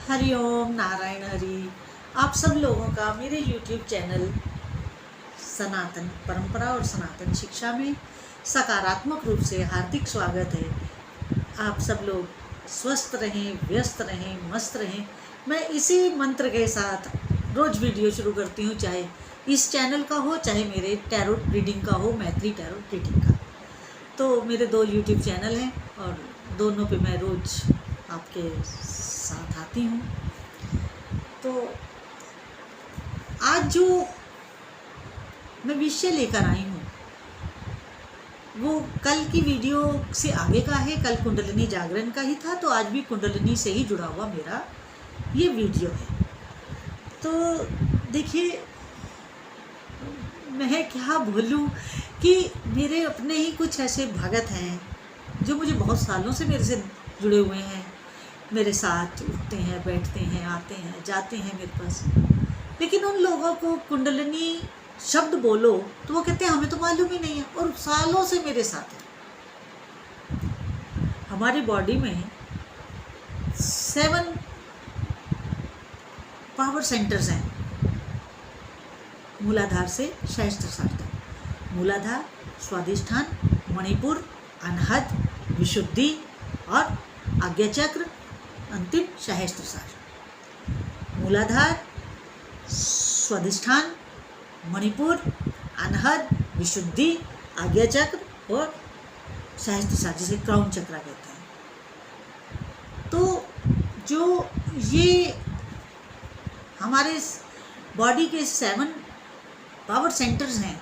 हरिओम नारायण हरि। आप सब लोगों का मेरे YouTube चैनल सनातन परंपरा और सनातन शिक्षा में सकारात्मक रूप से हार्दिक स्वागत है। आप सब लोग स्वस्थ रहें, व्यस्त रहें, मस्त रहें। मैं इसी मंत्र के साथ रोज़ वीडियो शुरू करती हूँ, चाहे इस चैनल का हो, चाहे मेरे टैरोट रीडिंग का हो, मैत्री टैरोट रीडिंग का। तो मेरे 2 YouTube चैनल हैं और दोनों पे मैं रोज़ आपके साथ आती हूँ। तो आज जो मैं विषय लेकर आई हूँ वो कल की वीडियो से आगे का है। कल कुंडलिनी जागरण का ही था, तो आज भी कुंडलिनी से ही जुड़ा हुआ मेरा ये वीडियो है। तो देखिए, मैं क्या बोलूँ कि मेरे अपने ही कुछ ऐसे भगत हैं जो मुझे बहुत सालों से मेरे से जुड़े हुए हैं, मेरे साथ उठते हैं, बैठते हैं, आते हैं, जाते हैं मेरे पास। लेकिन उन लोगों को कुंडलिनी शब्द बोलो तो वो कहते हैं हमें तो मालूम ही नहीं है, और सालों से मेरे साथ है। हमारी बॉडी में 7 पावर सेंटर्स हैं, मूलाधार से सहस्त्रसार तक। मूलाधार, स्वादिष्ठान, मणिपुर, अनहद, विशुद्धि और आज्ञाचक्र, अंतिम सहस्त्रसार। मूलाधार, स्वादिष्ठान, मणिपुर, अनहद, विशुद्धि, आज्ञाचक्र और सहस्त्रसार, जिसे क्राउन चक्र कहते हैं। तो जो ये हमारे बॉडी के 7 पावर सेंटर्स हैं,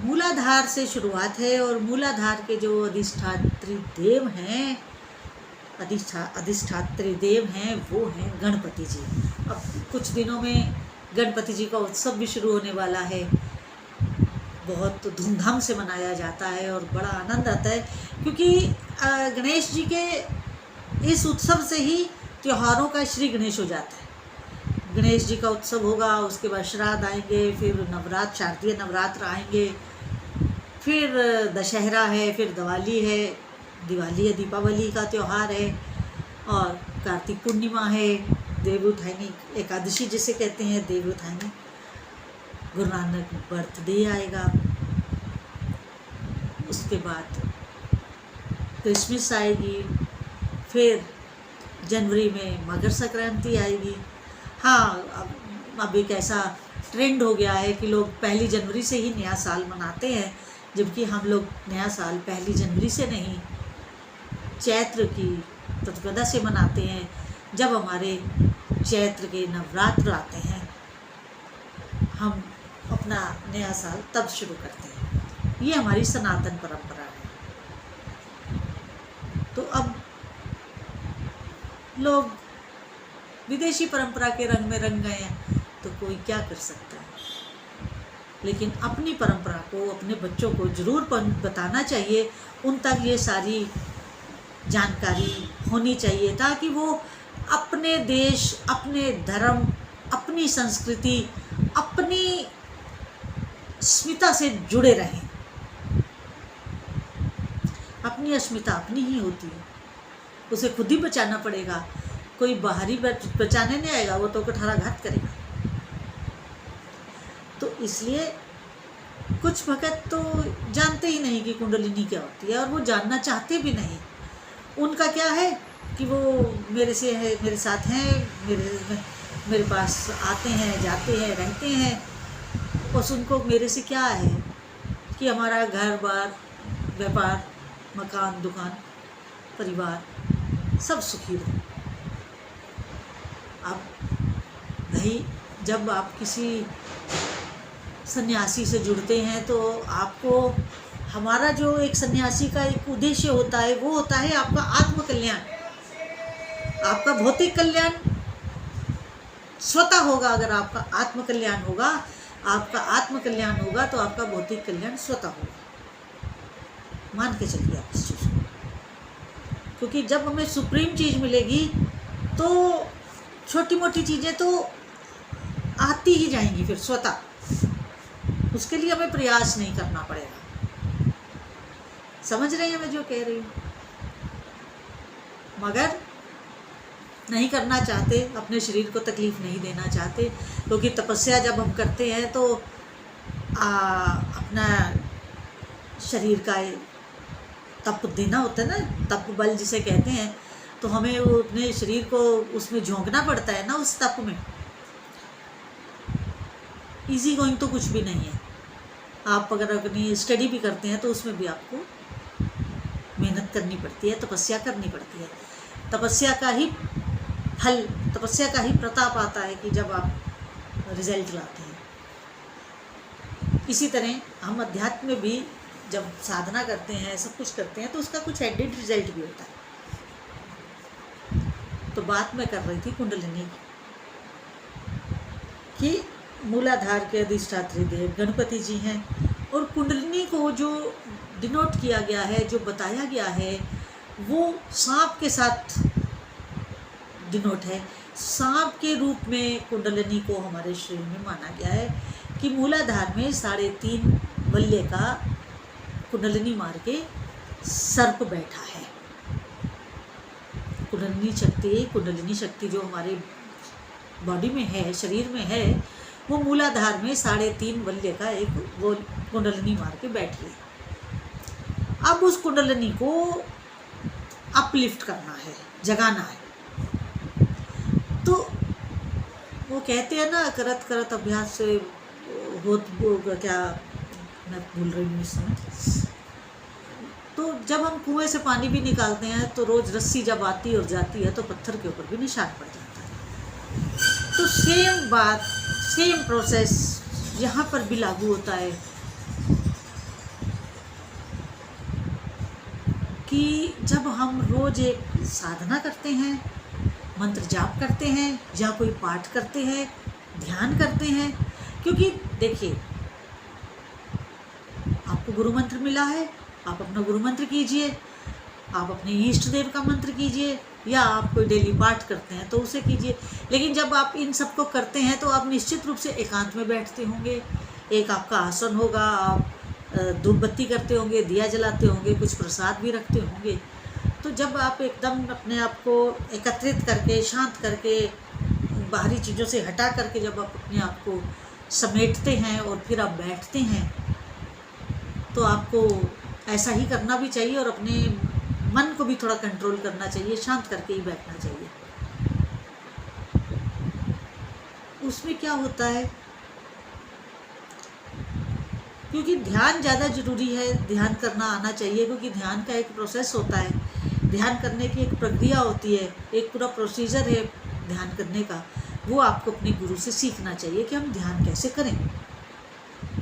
मूलाधार से शुरुआत है। और मूलाधार के जो अधिष्ठात्री देव हैं, अधिष्ठात्री देव हैं, वो हैं गणपति जी। अब कुछ दिनों में गणपति जी का उत्सव भी शुरू होने वाला है। बहुत धूमधाम से मनाया जाता है और बड़ा आनंद आता है, क्योंकि गणेश जी के इस उत्सव से ही त्योहारों का श्री गणेश हो जाता है। गणेश जी का उत्सव होगा, उसके बाद श्राद्ध आएंगे, फिर नवरात्र, शारदीय नवरात्र आएंगे, फिर दशहरा है, फिर दिवाली है, दीपावली का त्यौहार है, और कार्तिक पूर्णिमा है, देवउठानी एकादशी जिसे कहते हैं, देवउठानी, गुरु नानक बर्थडे आएगा, उसके बाद क्रिसमस आएगी, फिर जनवरी में मकर संक्रांति आएगी। हाँ, अब एक ऐसा ट्रेंड हो गया है कि लोग 1 जनवरी से ही नया साल मनाते हैं, जबकि हम लोग नया साल 1 जनवरी से नहीं, चैत्र की प्रतिपदा से मनाते हैं, जब हमारे चैत्र के नवरात्र आते हैं। हम अपना नया साल तब शुरू करते हैं। ये हमारी सनातन परंपरा है। तो अब लोग विदेशी परंपरा के रंग में रंग गए हैं, तो कोई क्या कर सकता है। लेकिन अपनी परंपरा को, अपने बच्चों को ज़रूर बताना चाहिए, उन तक ये सारी जानकारी होनी चाहिए, ताकि वो अपने देश, अपने धर्म, अपनी संस्कृति, अपनी अस्मिता से जुड़े रहें। अपनी अस्मिता अपनी ही होती है, उसे खुद ही बचाना पड़ेगा। कोई बाहरी बचाने नहीं आएगा, वो तो कुठाराघात करेगा। तो इसलिए कुछ भगत तो जानते ही नहीं कि कुंडलिनी क्या होती है, और वो जानना चाहते भी नहीं। उनका क्या है कि वो मेरे साथ हैं, मेरे पास आते हैं, जाते हैं, रहते हैं, बस उनको मेरे से क्या है कि हमारा घर बार, व्यापार, मकान, दुकान, परिवार सब सुखी रहे। अब भाई, जब आप किसी सन्यासी से जुड़ते हैं तो आपको, हमारा जो एक सन्यासी का एक उद्देश्य होता है, वो होता है आपका आत्म कल्याण। आपका भौतिक कल्याण स्वतः होगा। अगर आपका आत्म कल्याण होगा, आपका आत्म कल्याण होगा, तो आपका भौतिक कल्याण स्वतः होगा। मान के चलिए आप इस चीज़ को, क्योंकि जब हमें सुप्रीम चीज़ मिलेगी तो छोटी मोटी चीज़ें तो आती ही जाएंगी फिर स्वतः। उसके लिए हमें प्रयास नहीं करना पड़ेगा। समझ रहे हैं मैं जो कह रही हूँ? मगर नहीं करना चाहते, अपने शरीर को तकलीफ़ नहीं देना चाहते, क्योंकि तपस्या जब हम करते हैं तो अपना शरीर का तप देना होता है ना, तप बल जिसे कहते हैं, तो हमें वो अपने शरीर को उसमें झोंकना पड़ता है ना, उस तप में। इजी गोइंग तो कुछ भी नहीं है। आप अगर अपनी स्टडी भी करते हैं तो उसमें भी आपको मेहनत करनी पड़ती है, तपस्या करनी पड़ती है। तपस्या का ही फल, तपस्या का ही प्रताप आता है कि जब आप रिजल्ट लाते हैं। इसी तरह हम अध्यात्म में भी जब साधना करते हैं, सब कुछ करते हैं, तो उसका कुछ एडेड रिजल्ट भी होता है। तो बात मैं कर रही थी कुंडलिनी की। मूलाधार के अधिष्ठात्री देव गणपति जी हैं, और कुंडलिनी को जो डिनोट किया गया है, जो बताया गया है, वो सांप के साथ डिनोट है। सांप के रूप में कुंडलिनी को हमारे शरीर में माना गया है कि मूलाधार में 3.5 वल्य का कुंडलिनी मार के सर्प बैठा है। कुंडलिनी शक्ति जो हमारे बॉडी में है, शरीर में है, वो मूलाधार में 3.5 वल्य का एक वो कुंडलिनी मार के बैठी है। अब उस कुंडलिनी को अपलिफ्ट करना है, जगाना है। तो वो कहते हैं ना, करत करत अभ्यास से क्या मैं भूल रही हूँ इस समय। तो जब हम कुएं से पानी भी निकालते हैं तो रोज रस्सी जब आती और जाती है तो पत्थर के ऊपर भी निशान पड़ जाता है। तो सेम बात, सेम प्रोसेस यहाँ पर भी लागू होता है कि जब हम रोज एक साधना करते हैं, मंत्र जाप करते हैं, या कोई पाठ करते हैं, ध्यान करते हैं, क्योंकि देखिए आपको गुरु मंत्र मिला है, आप अपना गुरु मंत्र कीजिए, आप अपने इष्ट देव का मंत्र कीजिए, या आप कोई डेली पाठ करते हैं तो उसे कीजिए। लेकिन जब आप इन सब को करते हैं तो आप निश्चित रूप से एकांत में बैठते होंगे, एक आपका आसन होगा, आप धूप बत्ती करते होंगे, दिया जलाते होंगे, कुछ प्रसाद भी रखते होंगे। तो जब आप एकदम अपने आप को एकत्रित करके, शांत करके, बाहरी चीज़ों से हटा करके जब आप अपने आप को समेटते हैं और फिर आप बैठते हैं, तो आपको ऐसा ही करना भी चाहिए और अपने मन को भी थोड़ा कंट्रोल करना चाहिए, शांत करके ही बैठना चाहिए। उसमें क्या होता है, क्योंकि ध्यान ज़्यादा ज़रूरी है, ध्यान करना आना चाहिए, क्योंकि ध्यान का एक प्रोसेस होता है, ध्यान करने की एक प्रक्रिया होती है, एक पूरा प्रोसीजर है ध्यान करने का। वो आपको अपने गुरु से सीखना चाहिए कि हम ध्यान कैसे करें।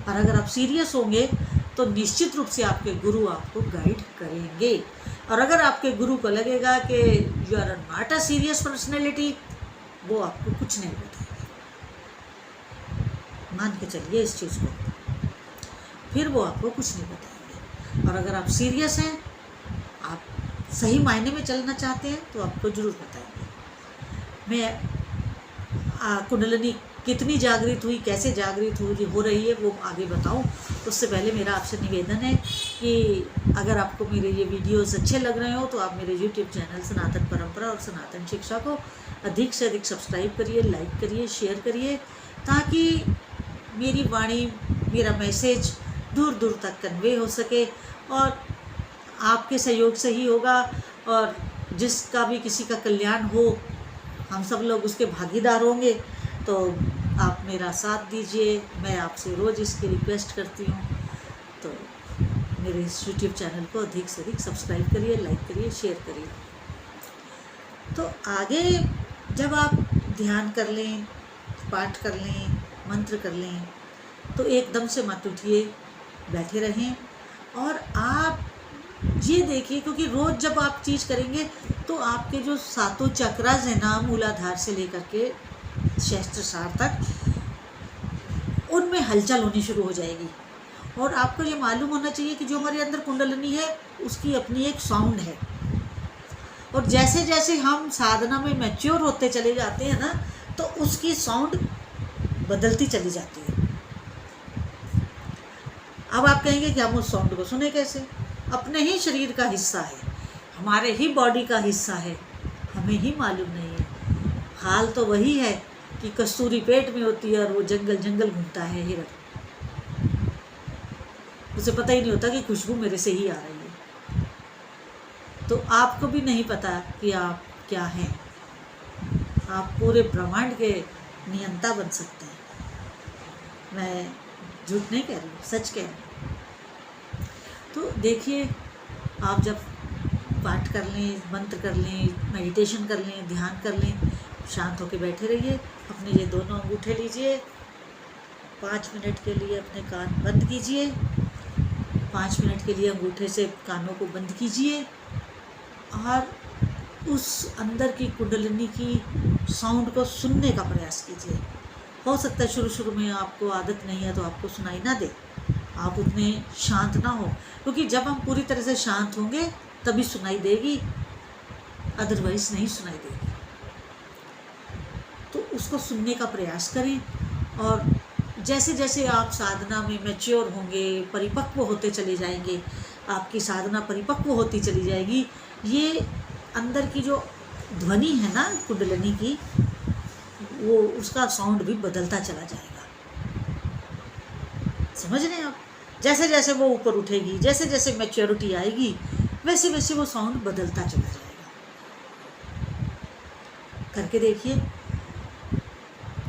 और अगर आप सीरियस होंगे तो निश्चित रूप से आपके गुरु आपको गाइड करेंगे। और अगर आपके गुरु को लगेगा कि you are not a serious personality, वो आपको कुछ नहीं बताएंगे। मान के चलिए इस चीज़ को, फिर वो आपको कुछ नहीं बताएंगे। और अगर आप सीरियस हैं, आप सही मायने में चलना चाहते हैं, तो आपको ज़रूर बताएंगे। मैं कुंडलिनी कितनी जागृत हुई, कैसे जागृत हो रही है, वो आगे बताऊं। उससे पहले मेरा आपसे निवेदन है कि अगर आपको मेरे ये वीडियोस अच्छे लग रहे हो तो आप मेरे YouTube चैनल सनातन परंपरा और सनातन शिक्षा को अधिक से अधिक सब्सक्राइब करिए, लाइक करिए, शेयर करिए, ताकि मेरी वाणी, मेरा मैसेज दूर दूर तक कन्वे हो सके। और आपके सहयोग से ही होगा, और जिसका भी किसी का कल्याण हो, हम सब लोग उसके भागीदार होंगे। तो आप मेरा साथ दीजिए, मैं आपसे रोज़ इसकी रिक्वेस्ट करती हूँ। तो मेरे इस YouTube चैनल को अधिक से अधिक सब्सक्राइब करिए, लाइक करिए, शेयर करिए। तो आगे जब आप ध्यान कर लें, पाठ कर लें, मंत्र कर लें, तो एकदम से मत उठिए, बैठे रहें। और आप ये देखिए, क्योंकि रोज़ जब आप चीज़ करेंगे तो आपके जो 7 चक्रास हैं ना, मूलाधार से लेकर के सहस्त्रसार तक, उनमें हलचल होनी शुरू हो जाएगी। और आपको ये मालूम होना चाहिए कि जो हमारे अंदर कुंडलिनी है, उसकी अपनी एक साउंड है। और जैसे जैसे हम साधना में मैच्योर होते चले जाते हैं ना, तो उसकी साउंड बदलती चली जाती है। अब आप कहेंगे कि हम उस साउंड को सुने कैसे? अपने ही शरीर का हिस्सा है, हमारे ही बॉडी का हिस्सा है, हमें ही मालूम नहीं है। हाल तो वही है कि कस्तूरी पेट में होती है और वो जंगल जंगल घूमता है हिरण। उसे पता ही नहीं होता कि खुशबू मेरे से ही आ रही है। तो आपको भी नहीं पता कि आप क्या हैं। आप पूरे ब्रह्मांड के नियंता बन सकते हैं। मैं झूठ नहीं कह रही हूँ, सच कह रही हूँ। तो देखिए, आप जब पाठ कर लें, मंत्र कर लें, मेडिटेशन कर लें, ध्यान कर लें, शांत होकर बैठे रहिए। अपने ये दोनों अंगूठे लीजिए, 5 मिनट के लिए अपने कान बंद कीजिए। 5 मिनट के लिए अंगूठे से कानों को बंद कीजिए और उस अंदर की कुंडलिनी की साउंड को सुनने का प्रयास कीजिए। हो सकता है शुरू शुरू में आपको आदत नहीं है तो आपको सुनाई ना दे, आप उतने शांत ना हो, क्योंकि जब हम पूरी तरह से शांत होंगे तभी सुनाई देगी, अदरवाइज नहीं सुनाई देगी। तो उसको सुनने का प्रयास करें और जैसे जैसे आप साधना में मैच्योर होंगे, परिपक्व होते चले जाएंगे, आपकी साधना परिपक्व होती चली जाएगी, ये अंदर की जो ध्वनि है ना कुंडलिनी की, वो उसका साउंड भी बदलता चला जाएगा। समझ रहे हैं आप? जैसे जैसे वो ऊपर उठेगी, जैसे जैसे मैच्योरिटी आएगी, वैसे वैसे वो साउंड बदलता चला जाएगा। करके देखिए,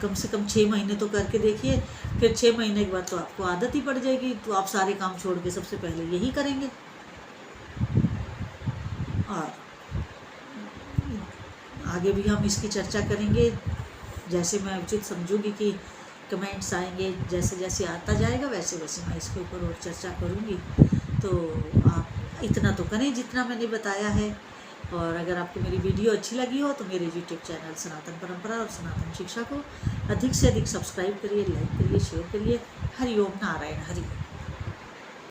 कम से कम 6 महीने तो करके देखिए। फिर 6 महीने के बाद तो आपको आदत ही पड़ जाएगी, तो आप सारे काम छोड़ के सबसे पहले यही करेंगे। और आगे भी हम इसकी चर्चा करेंगे, जैसे मैं उचित समझूंगी कि कमेंट्स आएंगे, जैसे जैसे आता जाएगा वैसे वैसे मैं इसके ऊपर और चर्चा करूंगी। तो आप इतना तो करें जितना मैंने बताया है। और अगर आपको मेरी वीडियो अच्छी लगी हो तो मेरे यूट्यूब चैनल सनातन परंपरा और सनातन शिक्षा को अधिक से अधिक सब्सक्राइब करिए, लाइक करिए, शेयर करिए। हरि ओम नारायण हरि।